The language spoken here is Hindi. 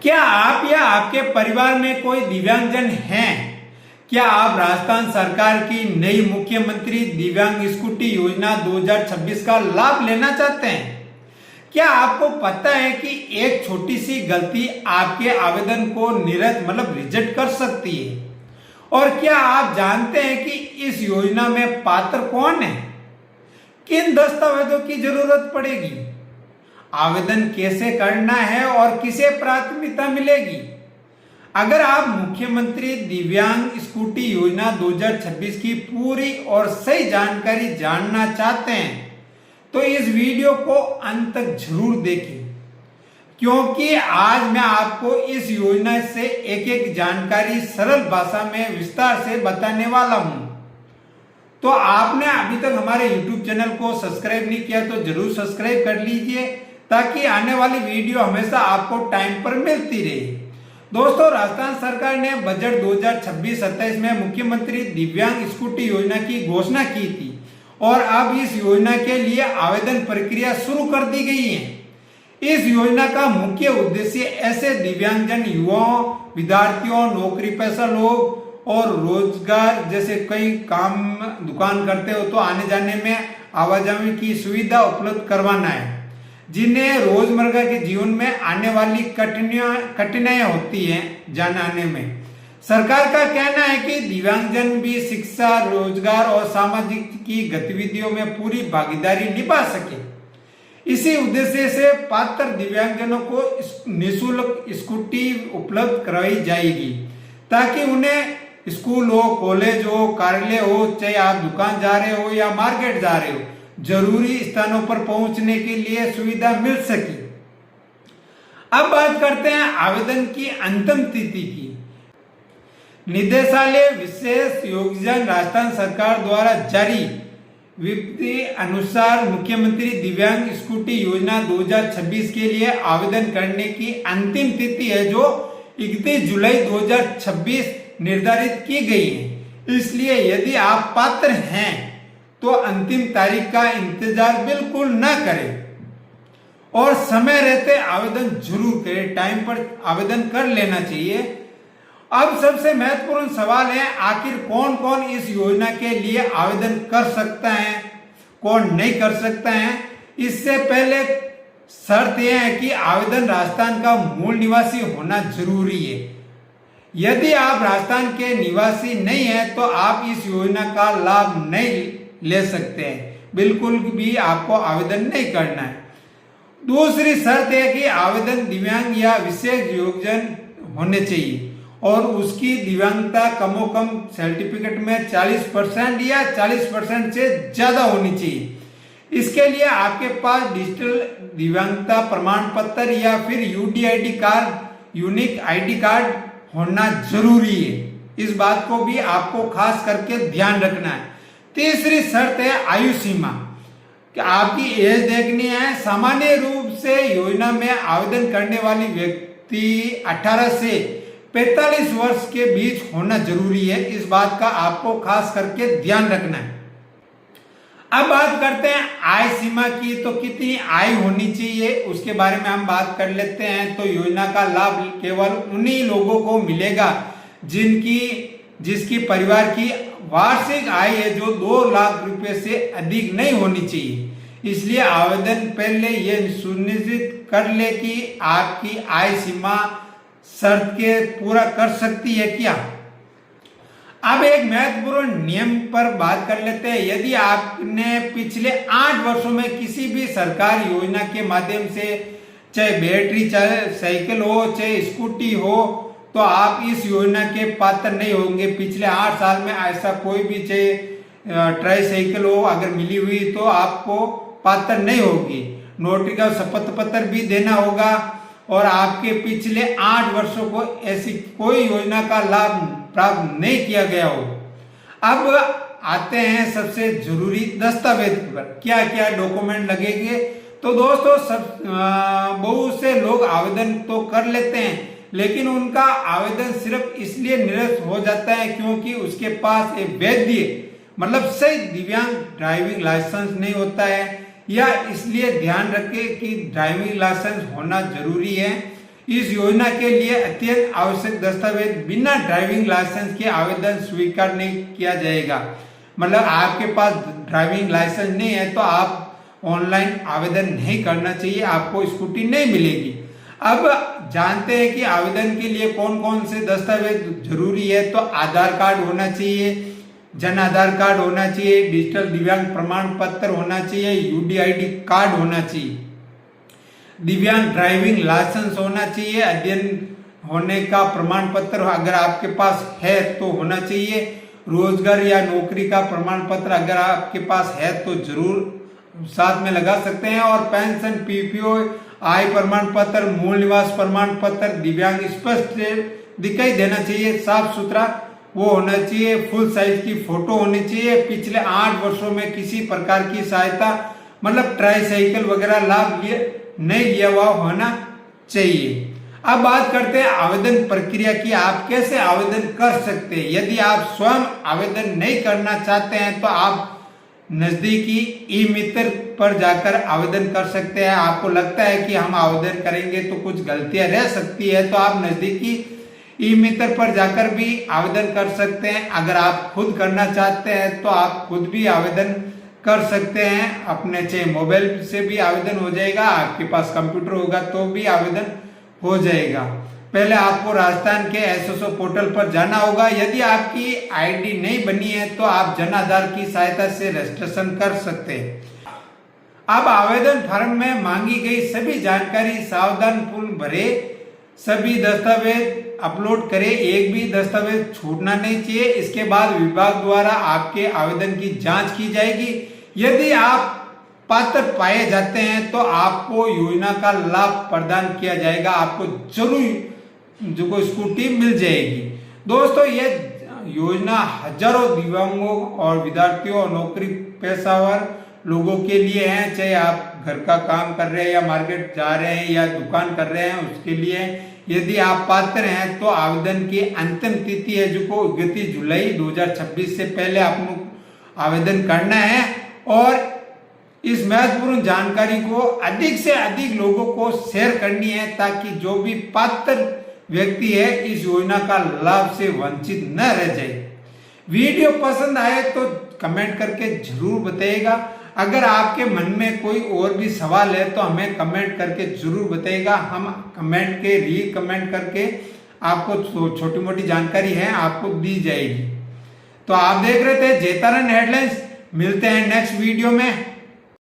क्या आप या आपके परिवार में कोई दिव्यांगजन हैं? क्या आप राजस्थान सरकार की नई मुख्यमंत्री दिव्यांग स्कूटी योजना 2026 का लाभ लेना चाहते हैं? क्या आपको पता है कि एक छोटी सी गलती आपके आवेदन को रिजेक्ट कर सकती है? और क्या आप जानते हैं कि इस योजना में पात्र कौन है? किन दस्तावेजों की जरूरत पड़ेगी? आवेदन कैसे करना है और किसे प्राथमिकता मिलेगी? अगर आप मुख्यमंत्री दिव्यांग स्कूटी योजना 2026 की पूरी और सही जानकारी जानना चाहते हैं तो इस वीडियो को अंत तक जरूर देखें, क्योंकि आज मैं आपको इस योजना से एक एक जानकारी सरल भाषा में विस्तार से बताने वाला हूं। तो आपने अभी तक हमारे YouTube चैनल को सब्सक्राइब नहीं किया तो जरूर सब्सक्राइब कर लीजिए, ताकि आने वाली वीडियो हमेशा आपको टाइम पर मिलती रहे। दोस्तों, राजस्थान सरकार ने बजट 2026-27 में मुख्यमंत्री दिव्यांग स्कूटी योजना की घोषणा की थी और अब इस योजना के लिए आवेदन प्रक्रिया शुरू कर दी गई है। इस योजना का मुख्य उद्देश्य ऐसे दिव्यांगजन युवाओं, विद्यार्थियों, नौकरी पेशा लोग और रोजगार जैसे कई काम दुकान करते हो तो आने जाने में आवाजाही की सुविधा उपलब्ध करवाना है, जिन्हें रोजमर्रा के जीवन में आने वाली कठिनाइयां होती हैं जाने आने में। सरकार का कहना है कि दिव्यांगजन भी शिक्षा, रोजगार और सामाजिक की गतिविधियों में पूरी भागीदारी निभा सके। इसी उद्देश्य से पात्र दिव्यांगजनों को निःशुल्क स्कूटी उपलब्ध कराई जाएगी, ताकि उन्हें स्कूल हो, कॉलेज हो, कार्यालय हो, चाहे आप दुकान जा रहे हो या मार्केट जा रहे हो, जरूरी स्थानों पर पहुंचने के लिए सुविधा मिल सके। अब बात करते हैं आवेदन की अंतिम तिथि की। निदेशालय विशेष योजना राजस्थान सरकार द्वारा जारी विज्ञप्ति अनुसार मुख्यमंत्री दिव्यांग स्कूटी योजना 2026 के लिए आवेदन करने की अंतिम तिथि है, जो 31 जुलाई 2026 निर्धारित की गई है। इसलिए यदि आप पात्र हैं तो अंतिम तारीख का इंतजार बिल्कुल न करें और समय रहते आवेदन जरूर करें। टाइम पर आवेदन कर लेना चाहिए। अब सबसे महत्वपूर्ण सवाल है, आखिर कौन कौन इस योजना के लिए आवेदन कर सकता है, कौन नहीं कर सकता है। इससे पहले शर्त यह है कि आवेदन राजस्थान का मूल निवासी होना जरूरी है। यदि आप राजस्थान के निवासी नहीं हैं तो आप इस योजना का लाभ नहीं ले सकते हैं, बिल्कुल भी आपको आवेदन नहीं करना है। दूसरी शर्त है कि आवेदन दिव्यांग या विशेष योग्यजन होने चाहिए और उसकी दिव्यांगता कमोकम सर्टिफिकेट में 40% या 40% से ज्यादा होनी चाहिए। इसके लिए आपके पास डिजिटल दिव्यांगता प्रमाण पत्र या फिर UDID card, unique ID card होना जरूरी है। इस बात को भी आपको खास करके ध्यान रखना है। तीसरी शर्त है आयु सीमा, कि आपकी एज देखनी है। सामान्य रूप से योजना में आवेदन करने वाली व्यक्ति 18 से 45 वर्ष के बीच होना जरूरी है। इस बात का आपको खास करके ध्यान रखना है। अब बात करते हैं आय सीमा की, तो कितनी आय होनी चाहिए उसके बारे में हम बात कर लेते हैं। तो योजना का लाभ केवल उन्हीं लोगों को मिलेगा जिसकी परिवार की वार्षिक आय है जो 2 लाख रुपए से अधिक नहीं होनी चाहिए। इसलिए आवेदन पहले यह सुनिश्चित कर ले कि आपकी आय सीमा शर्त के पूरा कर सकती है क्या। अब एक महत्वपूर्ण नियम पर बात कर लेते हैं। यदि आपने पिछले 8 वर्षों में किसी भी सरकारी योजना के माध्यम से, चाहे बैटरी चाहे साइकिल हो, चाहे स्कूटी हो, तो आप इस योजना के पात्र नहीं होंगे। पिछले 8 साल में ऐसा कोई भी, चाहे ट्राई साइकिल हो, अगर मिली हुई तो आपको पात्र नहीं होगी। नोटरी का शपथ पत्र भी देना होगा और आपके पिछले 8 वर्षों को ऐसी कोई योजना का लाभ प्राप्त नहीं किया गया हो। अब आते हैं सबसे जरूरी दस्तावेज पर, क्या क्या डॉक्यूमेंट लगेंगे। तो दोस्तों, बहुत से लोग आवेदन तो कर लेते हैं, लेकिन उनका आवेदन सिर्फ इसलिए निरस्त हो जाता है क्योंकि उसके पास एक वैध सही दिव्यांग ड्राइविंग लाइसेंस नहीं होता है, या इसलिए ध्यान रखें कि ड्राइविंग लाइसेंस होना जरूरी है। इस योजना के लिए अत्यंत आवश्यक दस्तावेज बिना ड्राइविंग लाइसेंस के आवेदन स्वीकार नहीं किया जाएगा। मतलब आपके पास ड्राइविंग लाइसेंस नहीं है तो आप ऑनलाइन आवेदन नहीं करना चाहिए, आपको स्कूटी नहीं मिलेगी। अब जानते हैं कि आवेदन के लिए कौन कौन से दस्तावेज जरूरी है। तो आधार कार्ड होना चाहिए, जन आधार कार्ड होना चाहिए, डिजिटल दिव्यांग प्रमाण पत्र होना चाहिए, यूडीआईडी कार्ड होना चाहिए, दिव्यांग ड्राइविंग लाइसेंस होना चाहिए, अध्ययन होने का प्रमाण पत्र अगर आपके पास है तो होना चाहिए, रोजगार या नौकरी का प्रमाण पत्र अगर आपके पास है तो जरूर साथ में लगा सकते हैं, और पेंशन, पीपीओ, आय प्रमाण पत्र, मूल निवास प्रमाण पत्र, दिव्यांग स्पष्ट दिखाई देना चाहिए, साफ सुथरा वो होना चाहिए, फुल साइज की फोटो होनी चाहिए, पिछले 8 वर्षों में किसी प्रकार की सहायता मतलब ट्राईसाइकिल वगैरह लाभ नहीं लिया हुआ होना चाहिए। अब बात करते हैं आवेदन प्रक्रिया की, आप कैसे आवेदन कर सकते हैं। यदि आप स्वयं आवेदन नहीं करना चाहते हैं तो आप नजदीकी ई मित्र पर जाकर आवेदन कर सकते हैं। आपको लगता है कि हम आवेदन करेंगे तो कुछ गलतियां रह सकती है तो आप नजदीकी ई मित्र पर जाकर भी आवेदन कर सकते हैं। अगर आप खुद करना चाहते हैं तो आप खुद भी आवेदन कर सकते हैं, अपने चाहे मोबाइल से भी आवेदन हो जाएगा, आपके पास कंप्यूटर होगा तो भी आवेदन हो जाएगा। पहले आपको राजस्थान के एसएसओ पोर्टल पर जाना होगा। यदि आपकी आईडी नहीं बनी है तो आप जन आधार की सहायता से रजिस्ट्रेशन कर सकते हैं। अब आवेदन फॉर्म में मांगी गई सभी जानकारी सावधानीपूर्वक भरे, सभी दस्तावेज अपलोड करें, एक भी दस्तावेज छूटना नहीं चाहिए। इसके बाद विभाग द्वारा आपके आवेदन की जांच की जाएगी। यदि आप पात्र पाए जाते हैं तो आपको योजना का लाभ प्रदान किया जाएगा, आपको जरूर जो स्कूटी मिल जाएगी। दोस्तों, ये योजना हजारों दिव्यांगों और विद्यार्थियों और नौकरी पेशावर लोगों के लिए है, चाहे आप घर का काम कर रहे हैं या मार्केट जा रहे हैं या दुकान कर रहे हैं उसके लिए। यदि आप पात्र हैं तो आवेदन की अंतिम तिथि है जो को 31 जुलाई 2026 से पहले आपको आवेदन करना है, और इस महत्वपूर्ण जानकारी को अधिक से अधिक लोगों को शेयर करनी है ताकि जो भी पात्र व्यक्ति है इस योजना का लाभ से वंचित न रह जाए। वीडियो पसंद आए तो कमेंट करके जरूर बताइएगा। अगर आपके मन में कोई और भी सवाल है तो हमें कमेंट करके जरूर बताइएगा, हम कमेंट के रीकमेंट करके आपको छोटी मोटी जानकारी है आपको दी जाएगी। तो आप देख रहे थे जेतारन हेडलाइंस, मिलते हैं नेक्स्ट वीडियो में।